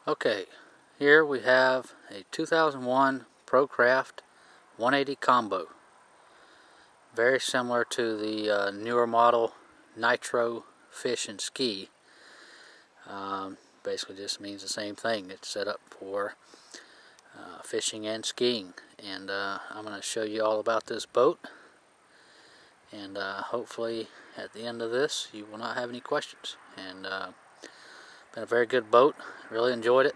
Okay, here we have a 2001 ProCraft 180 combo. Very similar to the newer model Nitro Fish and Ski. Basically just means the same thing. It's set up for fishing and skiing. And I'm going to show you all about this boat. And hopefully at the end of this you will not have any questions. And been a very good boat. Really enjoyed it.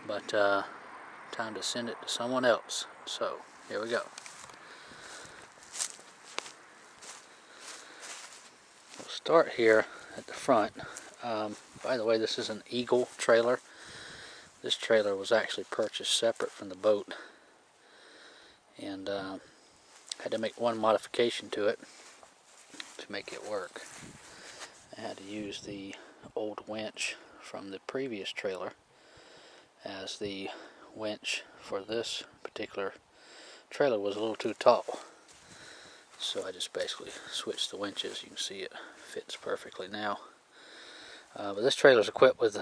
But time to send it to someone else. So here we go. We'll start here at the front. By the way, this is an Eagle trailer. This trailer was actually purchased separate from the boat, and had to make one modification to it to make it work. I had to use the old winch from the previous trailer as the winch for this particular trailer was a little too tall. So I just basically switched the winches. You can see it fits perfectly now. But this trailer is equipped with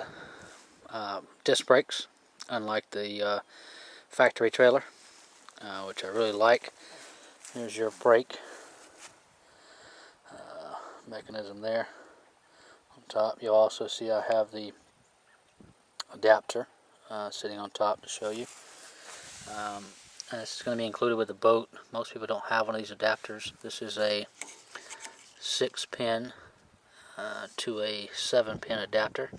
disc brakes, unlike the factory trailer, which I really like. Here's your brake mechanism there on top. You'll also see I have the adapter sitting on top to show you. And this is going to be included with the boat. Most people don't have one of these adapters. This is a 6-pin to a 7-pin adapter.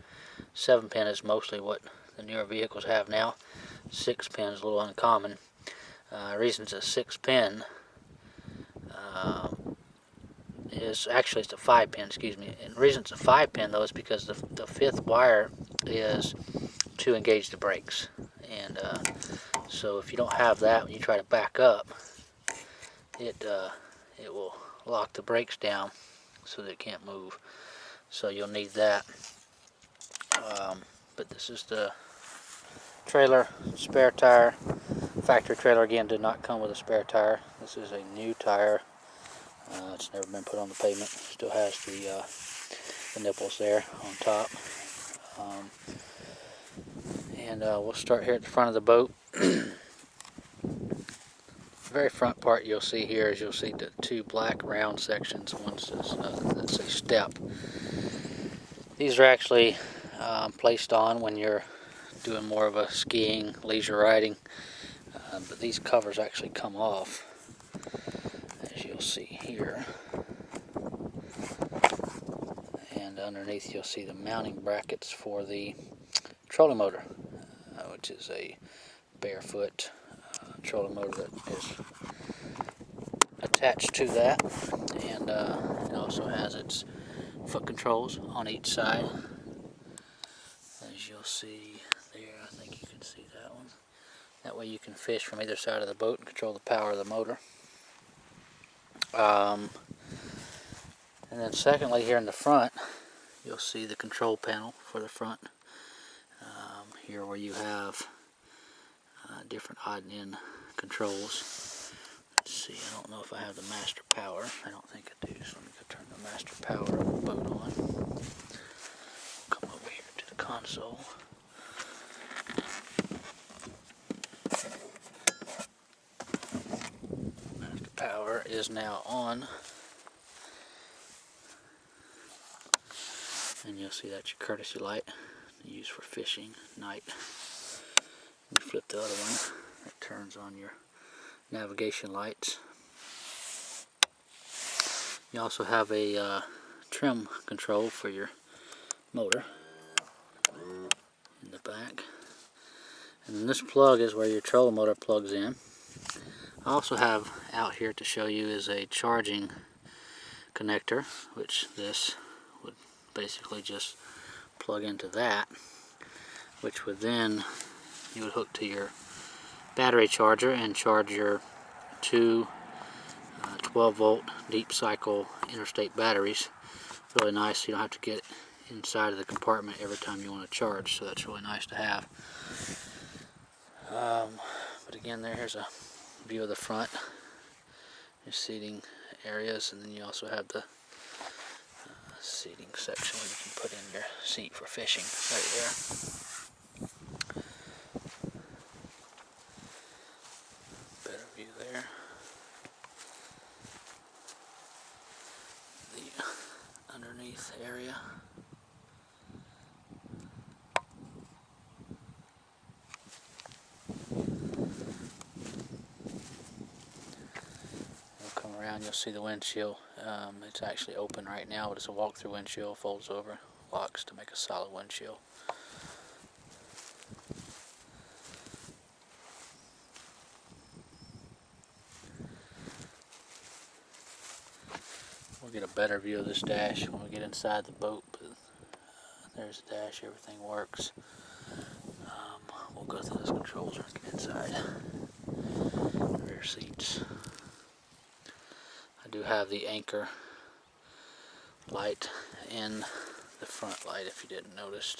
7-pin is mostly what the newer vehicles have now. 6-pin is a little uncommon. The reason it's a 6-pin is actually it's a 5-pin, excuse me. And the reason it's a 5-pin though is because the 5th wire is to engage the brakes. And so if you don't have that, when you try to back up, it will lock the brakes down so that it can't move. So you'll need that. But this is the trailer, spare tire. Factory trailer again did not come with a spare tire. This is a new tire. It's never been put on the pavement. Still has the nipples there on top. And we'll start here at the front of the boat. The very front part you'll see here is you'll see the 2 black round sections. One says that's a step. These are actually placed on when you're doing more of a skiing, leisure riding. But these covers actually come off, as you'll see here. And underneath you'll see the mounting brackets for the trolling motor, which is a barefoot trolling motor that is attached to that. And it also has its foot controls on each side, as you'll see there. I think you can see that one. That way you can fish from either side of the boat and control the power of the motor. And then secondly, here in the front you'll see the control panel for the front. Here where you have different odd and end controls. Let's see, I don't know if I have the master power. I don't think I do, so let me go turn the master power of the boat on. Come over here to the console. Master power is now on. And you'll see that's your courtesy light used for fishing night. You flip the other one, it turns on your navigation lights. You also have a trim control for your motor in the back. And this plug is where your trolling motor plugs in. I also have out here to show you is a charging connector, which this would basically just plug into that, which would then you would hook to your battery charger and charge your 2 12-volt deep cycle interstate batteries. Really nice. You don't have to get inside of the compartment every time you want to charge, so that's really nice to have. But again, here's a view of the front, your seating areas, and then you also have the seating section where you can put in your seat for fishing right there. around, you'll see the windshield. It's actually open right now, but it's a walk-through windshield. Folds over, locks to make a solid windshield. We'll get a better view of this dash when we get inside the boat, but there's the dash, everything works. We'll go through those controls and get inside. Rear seats. I do have the anchor light and the front light, if you didn't notice.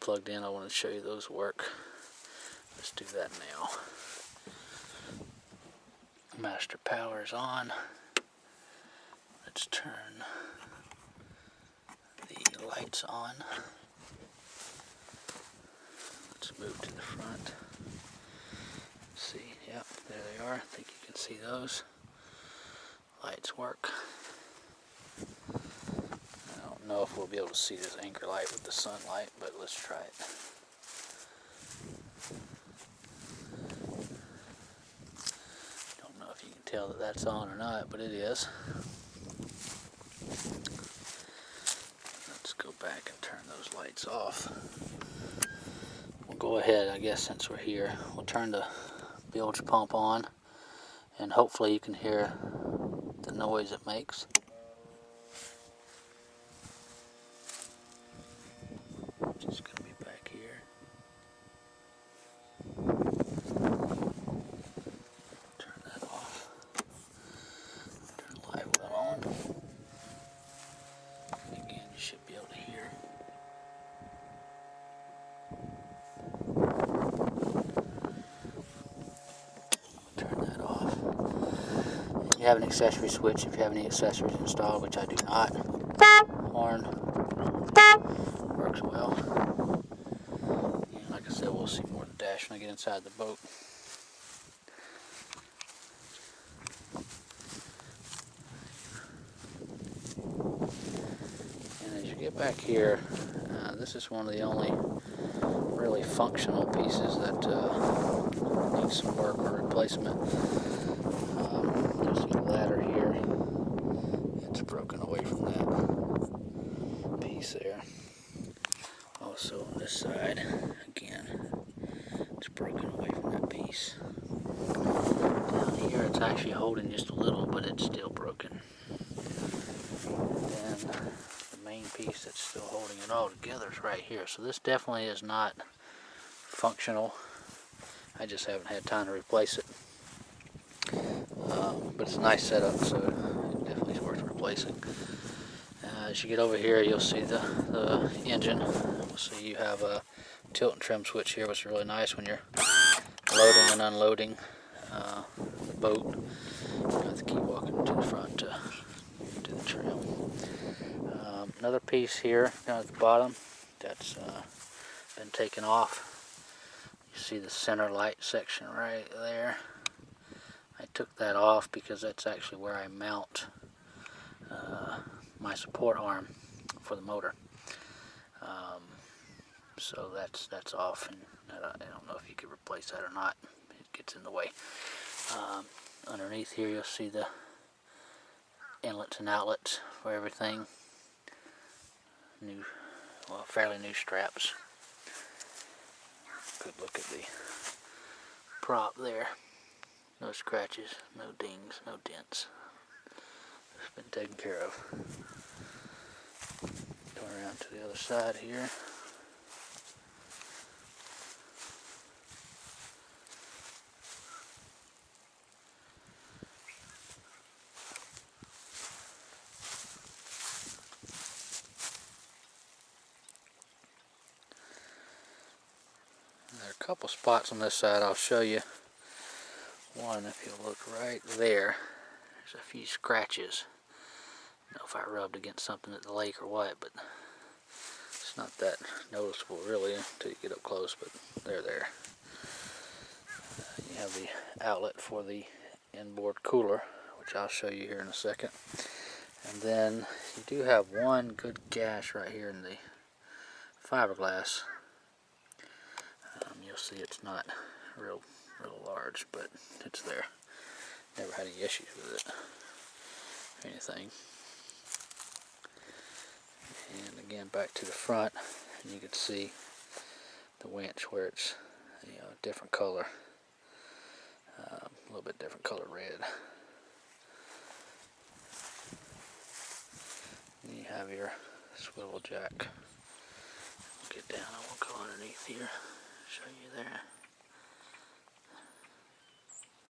Plugged in. I want to show you those work. Let's do that now. Master power is on. Let's turn the lights on. Let's move to the front. Let's see, yep, there they are. I think you can see those. Lights work. I don't know if we'll be able to see this anchor light with the sunlight, but let's try it. Don't know if you can tell that that's on or not, but it is. Let's go back and turn those lights off. We'll go ahead, I guess, since we're here. We'll turn the bilge pump on, and hopefully you can hear the noise it makes. Just going to be back here. Turn that off. Turn the live well on. Again, you should be able to hear. Turn that off. You have an accessory switch if you have any accessories installed, which I do not. Horn works well. And like I said, we'll see more of the dash when I get inside the boat. And as you get back here, this is one of the only really functional pieces that needs some work or replacement. You'll see the ladder here. It's broken away from that piece there. Also on this side, again, it's broken away from that piece. Down here it's actually holding just a little, but it's still broken. And then the main piece that's still holding it all together is right here. So this definitely is not functional. I just haven't had time to replace it. But it's a nice setup, so it definitely is worth replacing. As you get over here, you'll see the engine. You'll see you have a tilt and trim switch here, which is really nice when you're loading and unloading the boat. You have to keep walking to the front to do the trim. Another piece here down at the bottom that's been taken off. You see the center light section right there. I took that off because that's actually where I mount my support arm for the motor. So that's off, and I don't know if you could replace that or not. It gets in the way. Underneath here you'll see the inlets and outlets for everything. Fairly new straps. Good look at the prop there. No scratches, no dings, no dents. It's been taken care of. Turn around to the other side here. There are a couple spots on this side I'll show you. One, if you'll look right there, there's a few scratches. I don't know if I rubbed against something at the lake or what, but it's not that noticeable really until you get up close, but they're there. You have the outlet for the inboard cooler, which I'll show you here in a second. And then you do have one good gash right here in the fiberglass. You'll see it's not real large, but it's there. Never had any issues with it or anything. And again, back to the front, and you can see the winch where it's a different color, a little bit different color red. And you have your swivel jack. Get down, I won't go underneath here, show you there.